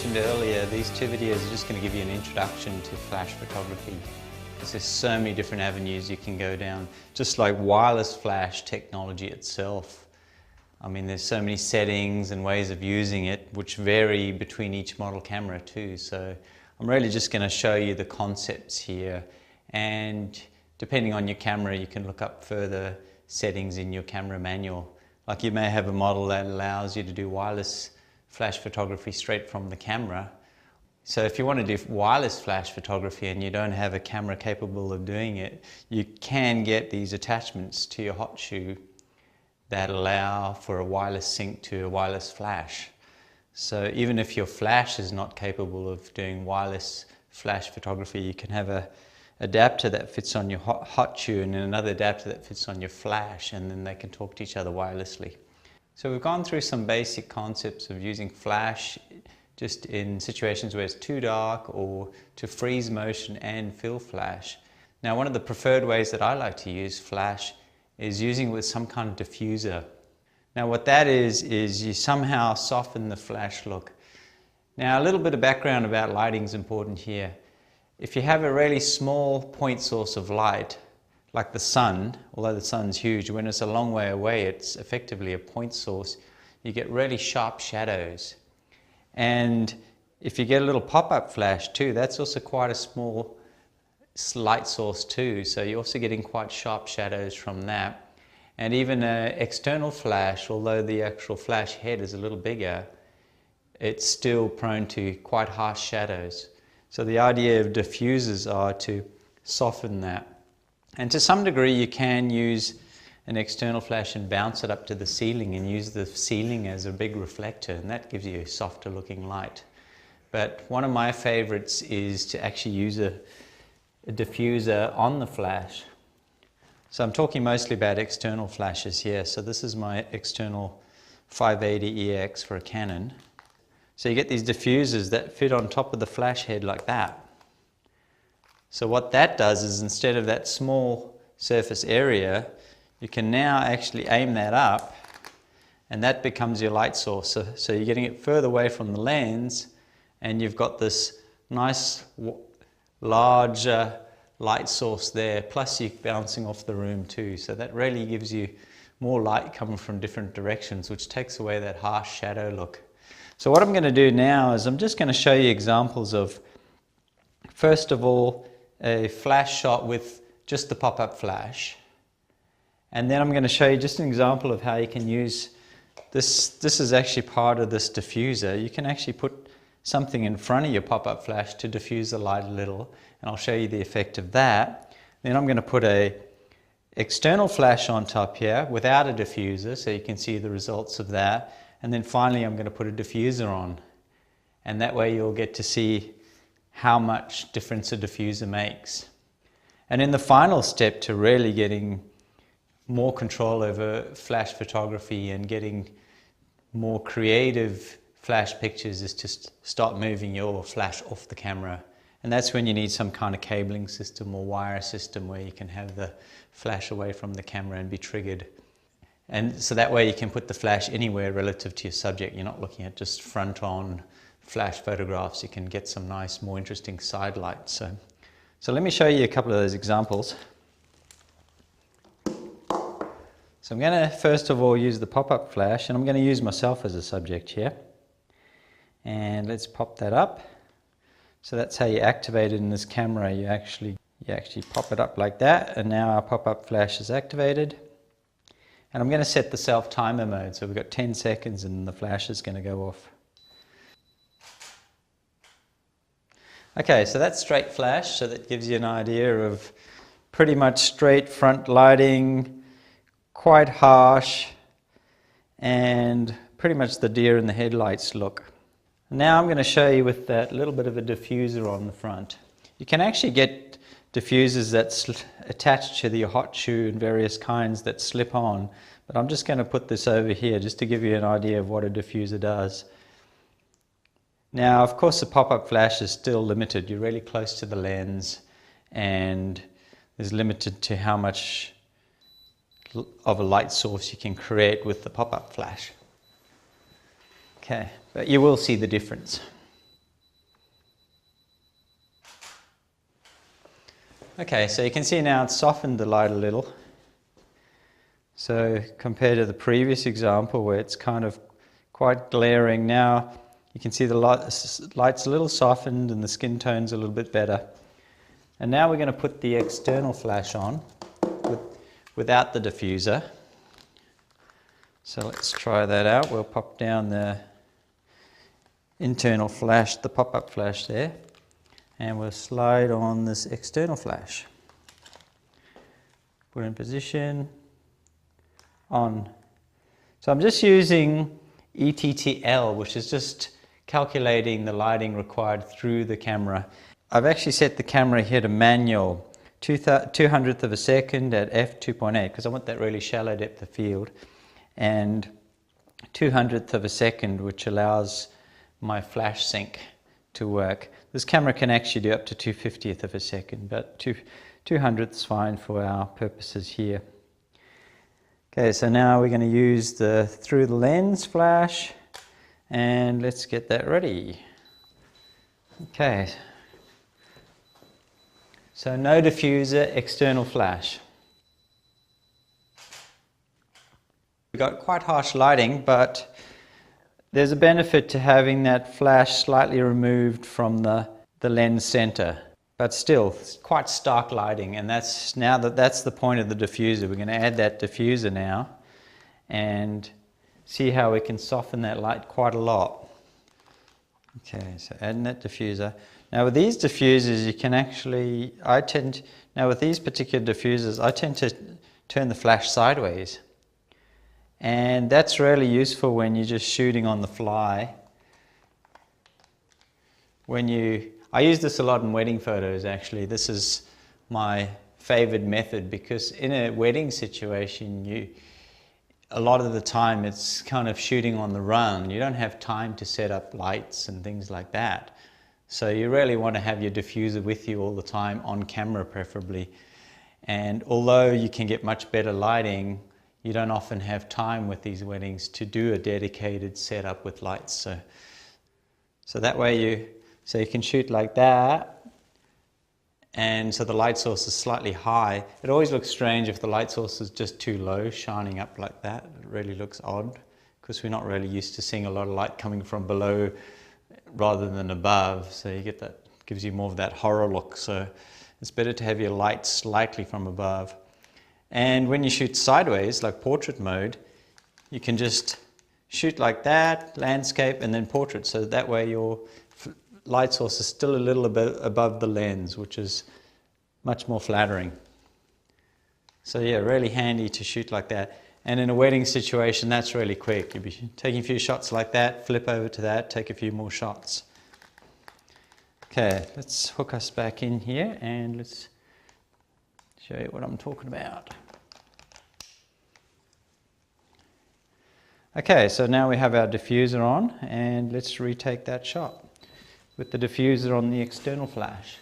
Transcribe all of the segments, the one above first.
mentioned earlier, these two videos are just going to give you an introduction to flash photography. There's so many different avenues you can go down, just like wireless flash technology itself. I mean, there's so many settings and ways of using it which vary between each model camera too. So I'm really just going to show you the concepts here, and depending on your camera you can look up further settings in your camera manual. Like you may have a model that allows you to do wireless flash photography straight from the camera. So if you want to do wireless flash photography and you don't have a camera capable of doing it, you can get these attachments to your hot shoe that allow for a wireless sync to a wireless flash. So even if your flash is not capable of doing wireless flash photography, you can have a adapter that fits on your hot shoe and another adapter that fits on your flash, and then they can talk to each other wirelessly. So we've gone through some basic concepts of using flash just in situations where it's too dark, or to freeze motion and fill flash. Now, one of the preferred ways that I like to use flash is using it with some kind of diffuser. Now what that is you somehow soften the flash look. Now a little bit of background about lighting is important here. If you have a really small point source of light, like the sun, although the sun's huge, when it's a long way away it's effectively a point source, you get really sharp shadows. And if you get a little pop-up flash too, that's also quite a small light source too, so you're also getting quite sharp shadows from that. And even an external flash, although the actual flash head is a little bigger, it's still prone to quite harsh shadows. So the idea of diffusers are to soften that. And to some degree you can use an external flash and bounce it up to the ceiling and use the ceiling as a big reflector, and that gives you a softer looking light. But one of my favorites is to actually use a diffuser on the flash. So I'm talking mostly about external flashes here. So this is my external 580EX for a Canon. So you get these diffusers that fit on top of the flash head like that. So what that does is, instead of that small surface area, you can now actually aim that up, and that becomes your light source. So you're getting it further away from the lens, and you've got this nice large light source there, plus you're bouncing off the room too. So that really gives you more light coming from different directions, which takes away that harsh shadow look. So what I'm going to do now is I'm just going to show you examples of, first of all, a flash shot with just the pop-up flash. And then I'm going to show you just an example of how you can use this. This is actually part of this diffuser. You can actually put something in front of your pop-up flash to diffuse the light a little, and I'll show you the effect of that. Then I'm going to put a external flash on top here without a diffuser, so you can see the results of that. And then finally I'm going to put a diffuser on, and that way you'll get to see how much difference a diffuser makes. And in the final step to really getting more control over flash photography and getting more creative flash pictures is to start moving your flash off the camera. And that's when you need some kind of cabling system or wire system where you can have the flash away from the camera and be triggered. And so that way you can put the flash anywhere relative to your subject. You're not looking at just front-on flash photographs. You can get some nice, more interesting side lights. So let me show you a couple of those examples. So I'm going to first of all use the pop-up flash, and I'm going to use myself as a subject here. And let's pop that up. So that's how you activate it in this camera. You actually pop it up like that, and now our pop-up flash is activated. And I'm going to set the self-timer mode, so we've got 10 seconds and the flash is going to go off. Okay, so that's straight flash, so that gives you an idea of pretty much straight front lighting, quite harsh, and pretty much the deer in the headlights look. Now I'm going to show you with that little bit of a diffuser on the front. You can actually get diffusers that's attached to your hot shoe and various kinds that slip on, but I'm just going to put this over here just to give you an idea of what a diffuser does. Now of course the pop-up flash is still limited. You're really close to the lens and is limited to how much of a light source you can create with the pop-up flash. Okay, but you will see the difference. Okay, so you can see now it's softened the light a little. So compared to the previous example where it's kind of quite glaring, now you can see the light's a little softened and the skin tone's a little bit better. And now we're going to put the external flash on without the diffuser. So let's try that out. We'll pop down the internal flash, the pop-up flash there, and we'll slide on this external flash. Put in position, on. So I'm just using ETTL, which is just calculating the lighting required through the camera. I've actually set the camera here to manual, 200th of a second at f2.8 because I want that really shallow depth of field, and 200th of a second, which allows my flash sync to work. This camera can actually do up to 250th of a second, but 200th is fine for our purposes here. Okay, so now we're going to use the through the lens flash, and let's get that ready. Okay. So no diffuser, external flash. We've got quite harsh lighting, but there's a benefit to having that flash slightly removed from the lens center. But still, it's quite stark lighting, and that's the point of the diffuser. We're going to add that diffuser now and see how we can soften that light quite a lot. Okay, so adding that diffuser. Now with these diffusers, you can actually, with these particular diffusers, I tend to turn the flash sideways. And that's really useful when you're just shooting on the fly. I use this a lot in wedding photos actually. This is my favored method because in a wedding situation, a lot of the time it's kind of shooting on the run. You don't have time to set up lights and things like that. So you really want to have your diffuser with you all the time, on camera preferably. And although you can get much better lighting, you don't often have time with these weddings to do a dedicated setup with lights. So that way you can shoot like that, and so the light source is slightly high. It always looks strange if the light source is just too low, shining up like that. It really looks odd because we're not really used to seeing a lot of light coming from below rather than above. So you get that, gives you more of that horror look. So it's better to have your light slightly from above. And when you shoot sideways, like portrait mode, you can just shoot like that, landscape, and then portrait. So that way your light source is still a little bit above the lens, which is much more flattering. So yeah, really handy to shoot like that. And in a wedding situation, that's really quick. You'll be taking a few shots like that, flip over to that, take a few more shots. Okay, let's hook us back in here and let's show you what I'm talking about. Okay, so now we have our diffuser on, and let's retake that shot with the diffuser on the external flash.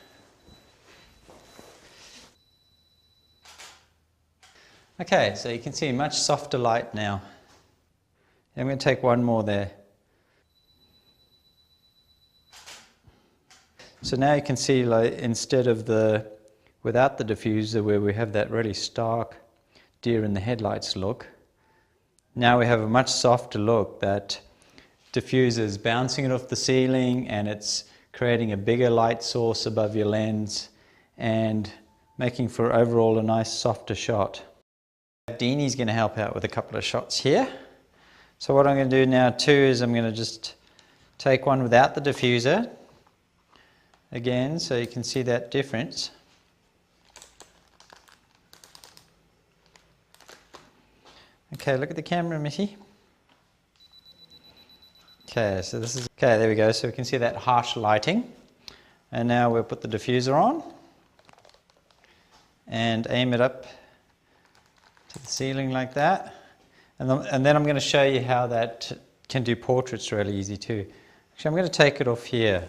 Okay, so you can see much softer light now. I'm going to take one more there. So now you can see, like, instead of without the diffuser where we have that really stark deer in the headlights look, now we have a much softer look. That diffuser is bouncing it off the ceiling and it's creating a bigger light source above your lens and making for overall a nice softer shot. Deanie's going to help out with a couple of shots here. So what I'm going to do now too is I'm going to just take one without the diffuser again, so you can see that difference. Okay, look at the camera, Missy. Okay, so this is, okay, there we go. So we can see that harsh lighting. And now we'll put the diffuser on and aim it up to the ceiling like that. And then I'm going to show you how that can do portraits really easy too. Actually, I'm going to take it off here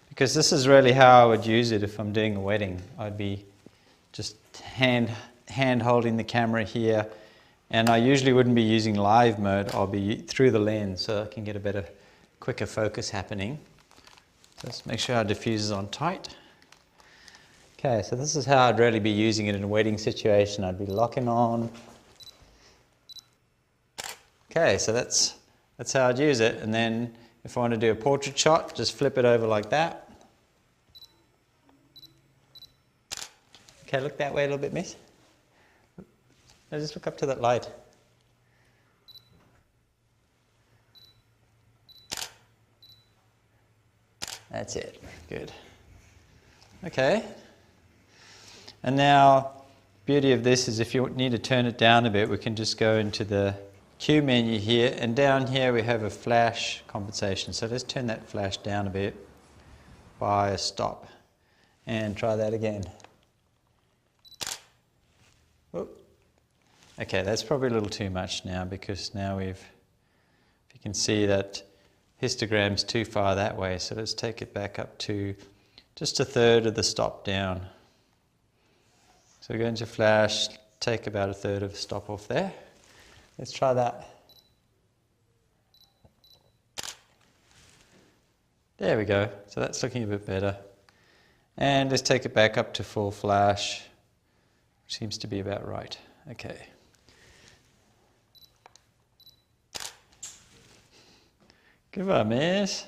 because this is really how I would use it if I'm doing a wedding. I'd be just hand holding the camera here, and I usually wouldn't be using live mode. I'll be through the lens so I can get a better, quicker focus happening. So let's make sure our diffuser's on tight. Okay, so this is how I'd really be using it in a wedding situation. I'd be locking on. Okay, so that's how I'd use it. And then if I want to do a portrait shot, just flip it over like that. Okay, look that way a little bit, miss. Now just look up to that light. That's it, good. Okay. And now, beauty of this is if you need to turn it down a bit, we can just go into the Q menu here, and down here we have a flash compensation. So let's turn that flash down a bit by a stop and try that again. Whoop. Okay, that's probably a little too much now, because now if you can see that histogram's too far that way, so let's take it back up to just a third of the stop down. So we go into flash, take about a third of the stop off there. Let's try that. There we go. So that's looking a bit better. And let's take it back up to full flash, which seems to be about right. Okay. Goodbye, miss.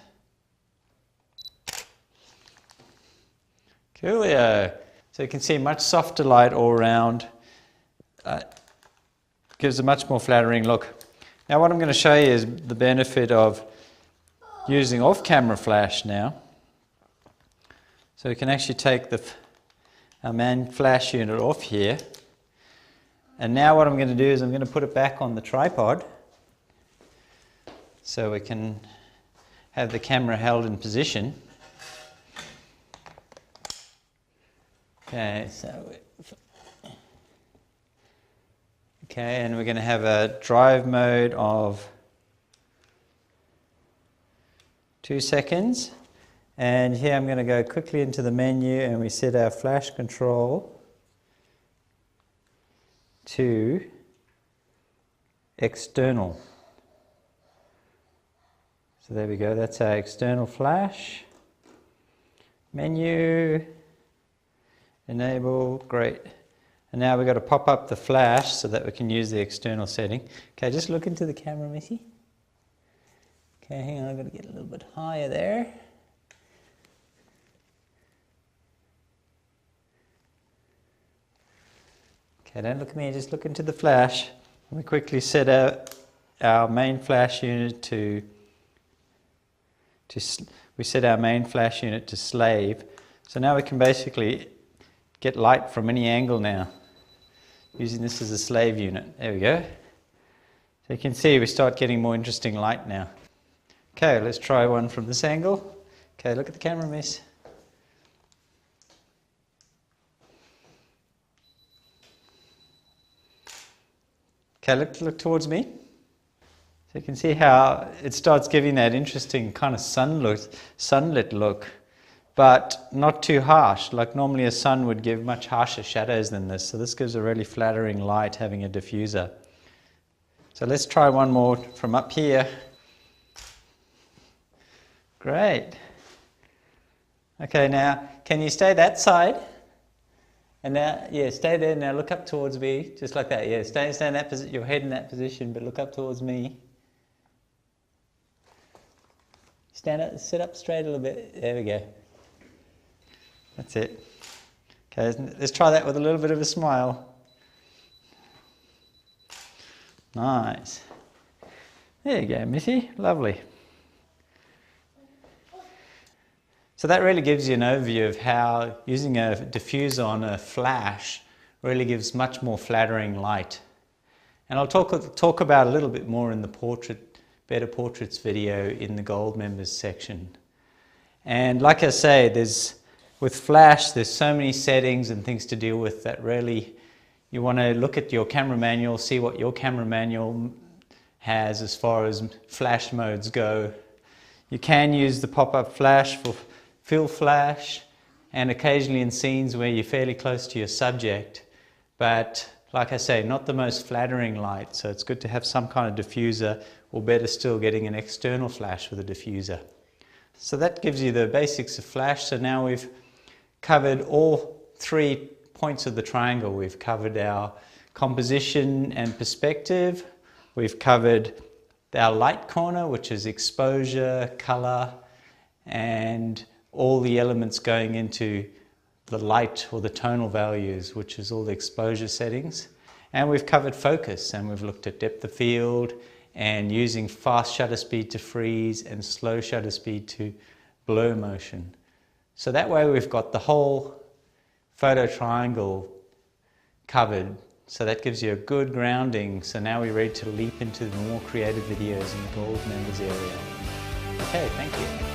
Coolio. So you can see much softer light all around. Gives a much more flattering look. Now what I'm going to show you is the benefit of using off-camera flash now. So we can actually take our main flash unit off here. And now what I'm going to do is I'm going to put it back on the tripod so we can have the camera held in position. Okay, and we're going to have a drive mode of 2 seconds. And here I'm going to go quickly into the menu and we set our flash control to external. So there we go, that's our external flash. Menu, enable, great. And now we've got to pop up the flash so that we can use the external setting. Okay, just look into the camera, Missy. Okay, hang on, I've got to get a little bit higher there. Okay, don't look at me, just look into the flash. We quickly set our main flash unit to slave. So now we can basically get light from any angle now, using this as a slave unit. There we go. So you can see we start getting more interesting light now. Okay, let's try one from this angle. Okay, look at the camera, miss. Okay, look towards me. So you can see how it starts giving that interesting kind of sunlit look, but not too harsh. Like normally a sun would give much harsher shadows than this. So this gives a really flattering light having a diffuser. So let's try one more from up here. Great. Okay, now can you stay that side? And now, yeah, stay there. Now look up towards me, just like that. Yeah, stay in that position. Your head in that position, but look up towards me. Stand up, sit up straight a little bit. There we go. That's it. Okay, let's try that with a little bit of a smile. Nice. There you go, Missy. Lovely. So that really gives you an overview of how using a diffuser on a flash really gives much more flattering light. And I'll talk about a little bit more in the Better Portraits video in the Gold Members section. And like I say, with flash, there's so many settings and things to deal with that really you want to look at your camera manual, see what your camera manual has as far as flash modes go. You can use the pop-up flash for fill flash and occasionally in scenes where you're fairly close to your subject, but like I say, not the most flattering light, so it's good to have some kind of diffuser, or better still, getting an external flash with a diffuser. So that gives you the basics of flash. So now we've covered all 3 points of the triangle. We've covered our composition and perspective. We've covered our light corner, which is exposure, color, and all the elements going into the light or the tonal values, which is all the exposure settings. And we've covered focus, and we've looked at depth of field and using fast shutter speed to freeze and slow shutter speed to blur motion. So that way we've got the whole photo triangle covered. So that gives you a good grounding. So now we're ready to leap into the more creative videos in the gold members area. Okay, thank you.